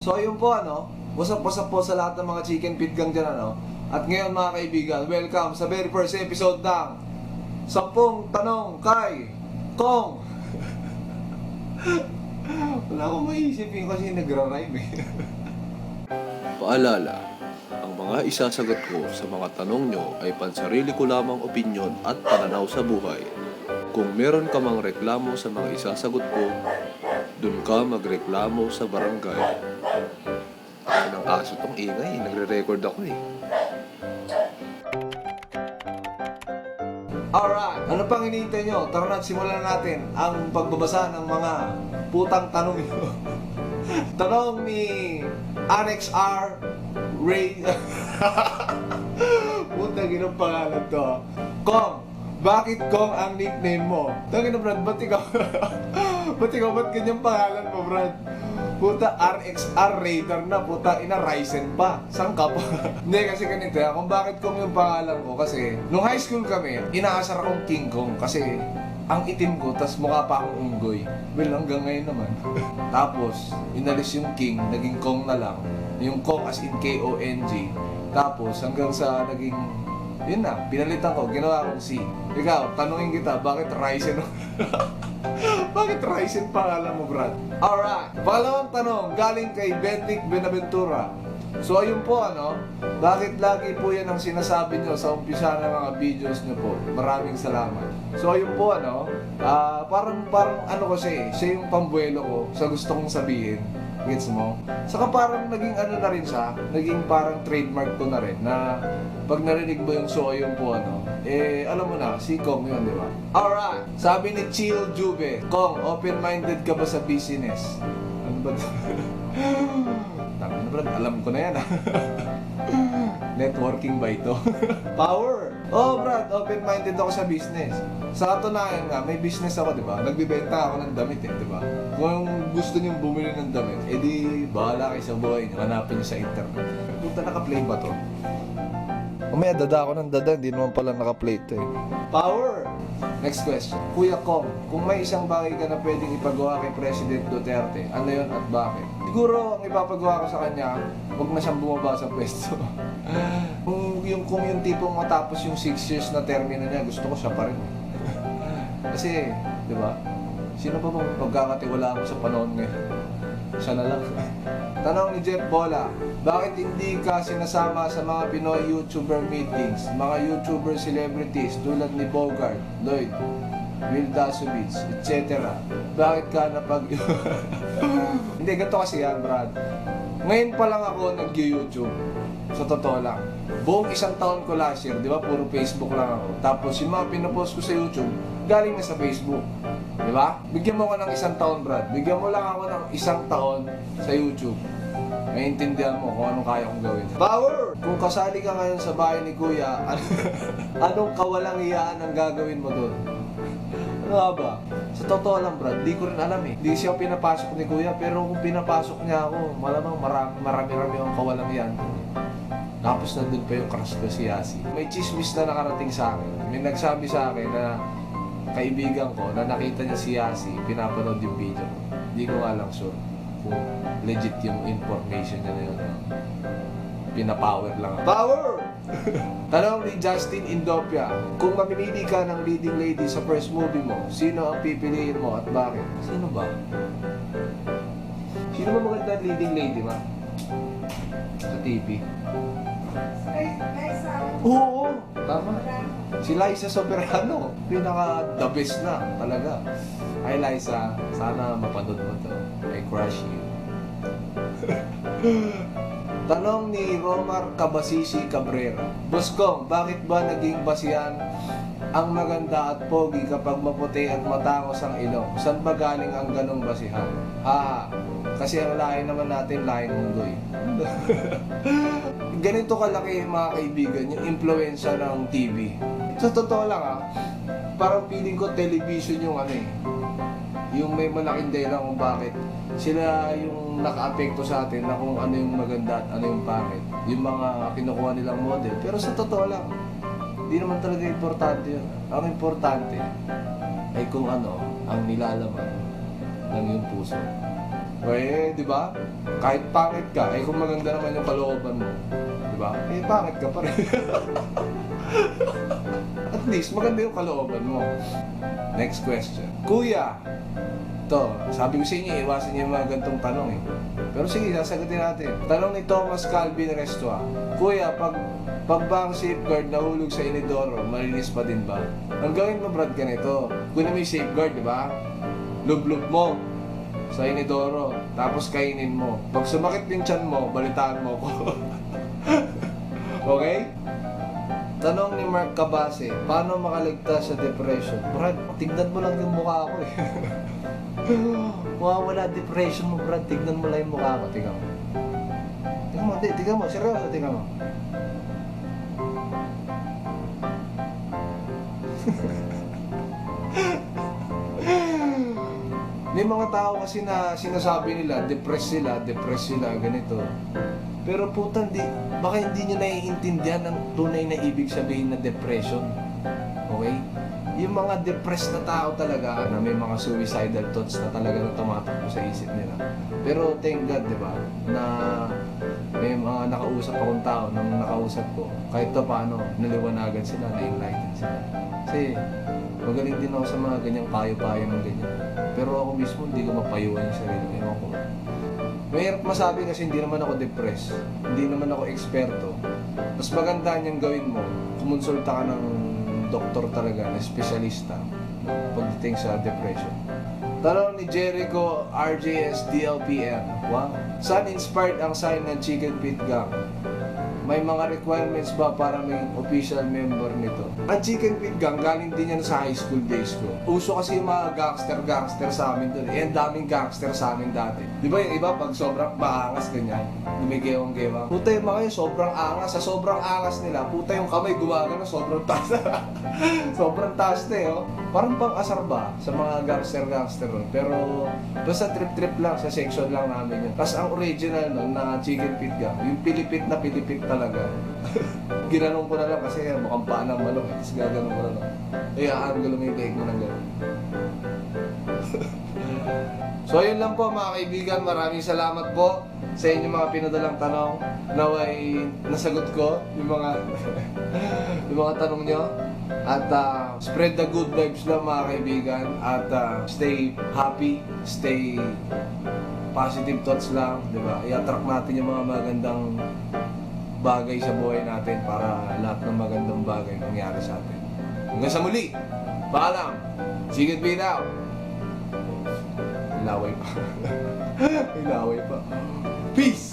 So ayun po what's up po sa lahat ng mga chicken pit gang dyan At ngayon mga kaibigan, welcome sa very first episode ng 10 Tanong kay Kong. Wala akong maisip kasi nagra-rhyme Paalala, ang mga isasagot ko sa mga tanong nyo ay pansarili ko lamang opinyon at pananaw sa buhay. Kung meron ka mang reklamo sa mga isasagot ko, dun ka magreklamo sa barangay. Ay, ng aso tong ingay, nagre-record ako Alright, ano pang hinihintay nyo? Tara na, simulan natin ang pagbabasa ng mga putang tanong nyo. Tanong ni Annex R. Ray. Puta, ginong pangalan to Kong, bakit Kong ang nickname mo? Tangin na Brad, ba't ganyan pangalan mo Brad? Puta, RXR Raider na, puta, ina Ryzen pa. Saan ka pa? Hindi, kasi ganito kung bakit Kong yung pangalan ko. Kasi, nung high school kami, inaasar akong King Kong. Kasi, ang itim ko, tas mukha pa akong unggoy. Well, hanggang ngayon naman. Tapos, inalis yung King, naging Kong na lang. Yung Kong as in K-O-N-G. Tapos, hanggang sa naging, yun na, pinalitan ko, ginawa kong C. Ikaw, tanungin kita, bakit Ryzen? Bakit Ryzen pangalan mo, Brad? Alright, pangalawang tanong, galing kay Bentic Benaventura. So ayun po bakit lagi po yan ang sinasabi nyo sa umpisa ng mga videos nyo po? Maraming salamat. So ayun po parang kasi, siya yung pambuelo ko sa gusto kong sabihin. Gets mo? Saka parang naging na rin siya, naging parang trademark ko na rin na pag narinig mo yung so ayun po alam mo na, si Kong yun, di ba? Alright, sabi ni Chill Jube, Kong, open-minded ka ba sa business? Ano ba? Brad, alam ko na yan Networking ba ito? Power! Oh Brad, open-minded ako sa business. Sa katunayan nga, may business ako, di ba? Nagbibenta ako ng damit di ba? Kung gusto niyong bumili ng damit, edi bahala kayo sa buhay niyo, hanapin niyo sa internet. Punta, naka-play ba to? Umaya, dada ako ng dada, hindi naman pala naka-play ito Power! Next question. Kuya Kong, kung may isang bagay ka na pwedeng ipagawa kay President Duterte, ano yun at bakit? Siguro, ang ipapagawa ko sa kanya, huwag na siyang bumaba sa pwesto. kung yung tipong matapos yung 6 years na termino niya, gusto ko siya pa rin. Kasi, di ba? Sino pa bang pagkakatiwalaan ko sa panahon ngayon? Siya na lang. Tanong ni Jeff Bola, bakit hindi ka sinasama sa mga Pinoy YouTuber meetings? Mga YouTuber celebrities tulad ni Bogart, Lloyd, Will Dasovich, etc. Bakit ka Hindi, ganito kasi yan, Brad. Ngayon pa lang ako nag-YouTube. Sa totoo lang. Buong isang taon ko last year, di ba? Puro Facebook lang ako. Tapos yung mga pinopost ko sa YouTube, galing na sa Facebook. Di ba? Bigyan mo ko ng isang taon, Brad. Bigyan mo lang ako ng isang taon sa YouTube. Naiintindihan mo kung anong kaya kong gawin. Power! Kung kasali ka ngayon sa bahay ni Kuya, anong kawalang iyaan ang gagawin mo doon? Ano nga ba? Sa totoo lang, Brad, di ko rin alam Di siya pinapasok ni Kuya, pero kung pinapasok niya ako, malamang marami-rami ang kawalang iyaan. Tapos nandun pa yung crush ko si Yasi. May chismis na nakarating sa akin. May nagsabi sa akin na kaibigan ko na nakita niya si Yasi, pinapanood yung video ko. Hindi ko nga lang sure kung legit yung information niya na yun. Pinapower lang ako. Power! Tanong ni Justin Indopia, kung mamimili ka ng leading lady sa first movie mo, sino ang pipiliin mo at bakit? Sino ba? Sino ba magandang leading lady ba? Sa TV? Liza. Oo, tama. Si Liza Soberano, pinaka the best na talaga. Ay Liza, sana mapanood mo to. I crush you. Tanong ni Romar Cabasisi Cabrera, Boss Kong, bakit ba naging basihan ang maganda at pogi kapag maputi at matangos ang ilong? Saan ba galing ang ganong basihan? Kasi ang lahi naman natin, lahing unggoy. Ganito kalaki mga kaibigan, yung impluensya ng TV. Sa totoo lang parang feeling ko television yung yung may malaking dahilan kung bakit sila yung naka-apekto sa atin na kung ano yung maganda at ano yung pangit. Yung mga kinukuha nilang model. Pero sa totoo lang, hindi naman talaga importante yun. Ang importante ay kung ano ang nilalaman ng iyong puso. Eh, di ba? Kahit pangit ka, eh kung maganda naman yung kalooban mo, di ba? Eh, pangit ka pa rin. At least, maganda yung kalooban mo. Next question. Kuya, to, sabi ko sa inyo, iwasan niyo yung mga gantong tanong eh. Pero sige, sasagutin natin. Tanong ni Thomas Calvin Restua. Kuya, pag ba ang safeguard nahulog sa inidoro, malinis pa din ba? Ang gawin mo, Brad, ganito. Kunin mo yung safeguard, di ba? Lub-lub mo sa inidoro, tapos kainin mo. Pag sumakit yung tiyan mo, balitaan mo ko. Okay? Tanong ni Mark Cabase, paano makaligtas sa depression? Brad, tignan mo lang yung mukha ko eh. Mawawala depression mo, Brad. Tignan mo lang yung mukha ko. Tignan mo. Tignan mo, di, tignan mo. Seryoso, tignan mo. May mga tao kasi na sinasabi nila, depressed sila, ganito. Pero puta, baka hindi nyo naiintindihan ang tunay na ibig sabihin na depression. Okay? Yung mga depressed na tao talaga, na may mga suicidal thoughts na talaga na tumatakbo sa isip nila. Pero thank God, di ba, na may mga nakausap akong tao, nang nakausap ko, kahit pa paano, naliwanagan sila, na-enlighten sila. Kasi, magaling din ako sa mga ganyang payo-payo ng ganyan. Pero ako mismo, hindi ko mapayuhan yung sarili. Ewan ko. Mahirap masabi kasi hindi naman ako depressed. Hindi naman ako eksperto. Mas maganda niyang gawin mo, kumonsulta ka ng doktor talaga, na espesyalista pagdating sa depression. Tanong ni Jericho RJS DLPN. Wow. Saan inspired ang sign ng Chicken Pit Gang? May mga requirements ba para maging official member nito? Ang Chicken Pit Gang, galing din yan sa high school days ko. Uso kasi yung mga gangster sa amin doon. Eh, ang daming gangster sa amin dati. Di ba yung iba, pag sobrang maangas, ganyan, lumigewang-gewang. Puta yung mga yun, sobrang angas. Sa sobrang angas nila, puta yung kamay gumagano, sobrang taas na. Sobrang taas na eh, oh. Parang pang-asar ba sa mga gangster ron. Pero basta trip-trip lang, sa section lang namin yun. Tapos ang original nun na Chicken Pit Gang, yung pilipit talaga. Ginanong ko na lang kasi mukhang paa ng manok eh. Tapos gaganong ko na lang. Kaya aangulo mo yung leg mo ng gano'n. So yun lang po mga kaibigan. Maraming salamat po sa inyong mga pinadalang tanong. Naway nasagot ko yung mga yung mga tanong nyo. At spread the good vibes lang mga kaibigan. At stay happy, stay positive thoughts lang, di ba? I-attract natin yung mga magandang bagay sa buhay natin para lahat ng magandang bagay mangyari sa atin. Hanggang sa muli, paalam! Chicken Pit out! Ilaway pa. Ilaway pa. Peace!